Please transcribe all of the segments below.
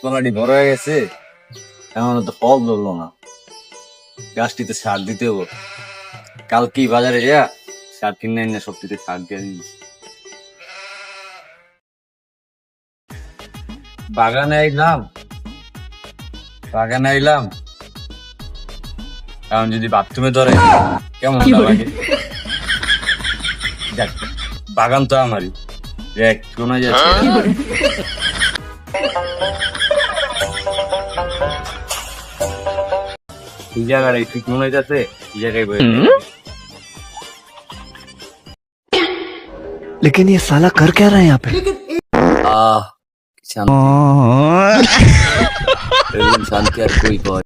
গাছপালাটি বড় হয়ে গেছে, এমন তো ফল ধরলো না। গাছটিতে সার দিতে হবো। কালকেই বাজারে যা সার কিনে এনে সবটিতে সার দিয়ে দিই। বাগানে আইলাম এখন যদি বাথরুমে ধরে কেমন লাগে। দেখ, বাগান তো আমারই, দেখ শোনা যাচ্ছে। এই জায়গাটাই ঠিক মনে হইতেছে, এই জায়গায় বসে लेकिन ये साला कर क्या रहा है यहाँ पे শান্তি আর কই কয়।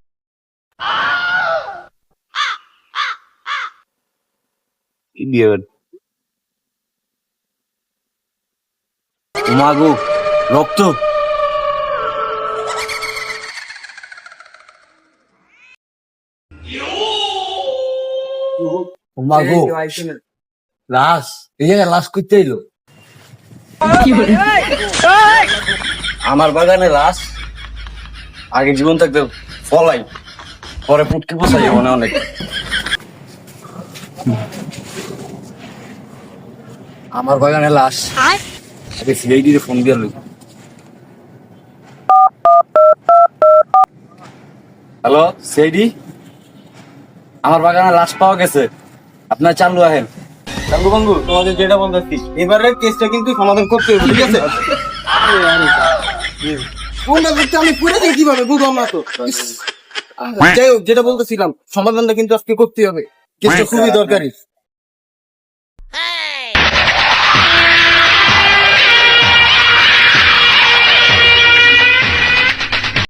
ইডিয়ট, মাগো রক্ত। মাগো লাশ, এই জায়গায় লাশ করতে এলো। আমার বাগানে লাশ, আগে জীবন থাকতে ফলাই, পরে পুটকে বসা যাবো না অনেক। আমার বাগানে লাশ, আগে সিআইডি রে ফোন দিয়ে লই। হ্যালো সিআইডি, আমার বাগানে লাশ পাওয়া গেছে, আপনার চালু আহেন। বন্ধু বন্ধু, তোমাদের যেটা বলতেছি এবারের কেসটা কিন্তু সমাধান করতে হবে, ঠিক আছে? কোনটা করতে আমি পুরো দিই কিভাবে বুঝলাম না তো। যাই হোক, যেটা বলতেছিলাম সমাধানটা কিন্তু আজকে করতে হবে, কেসটা খুবই দরকারি।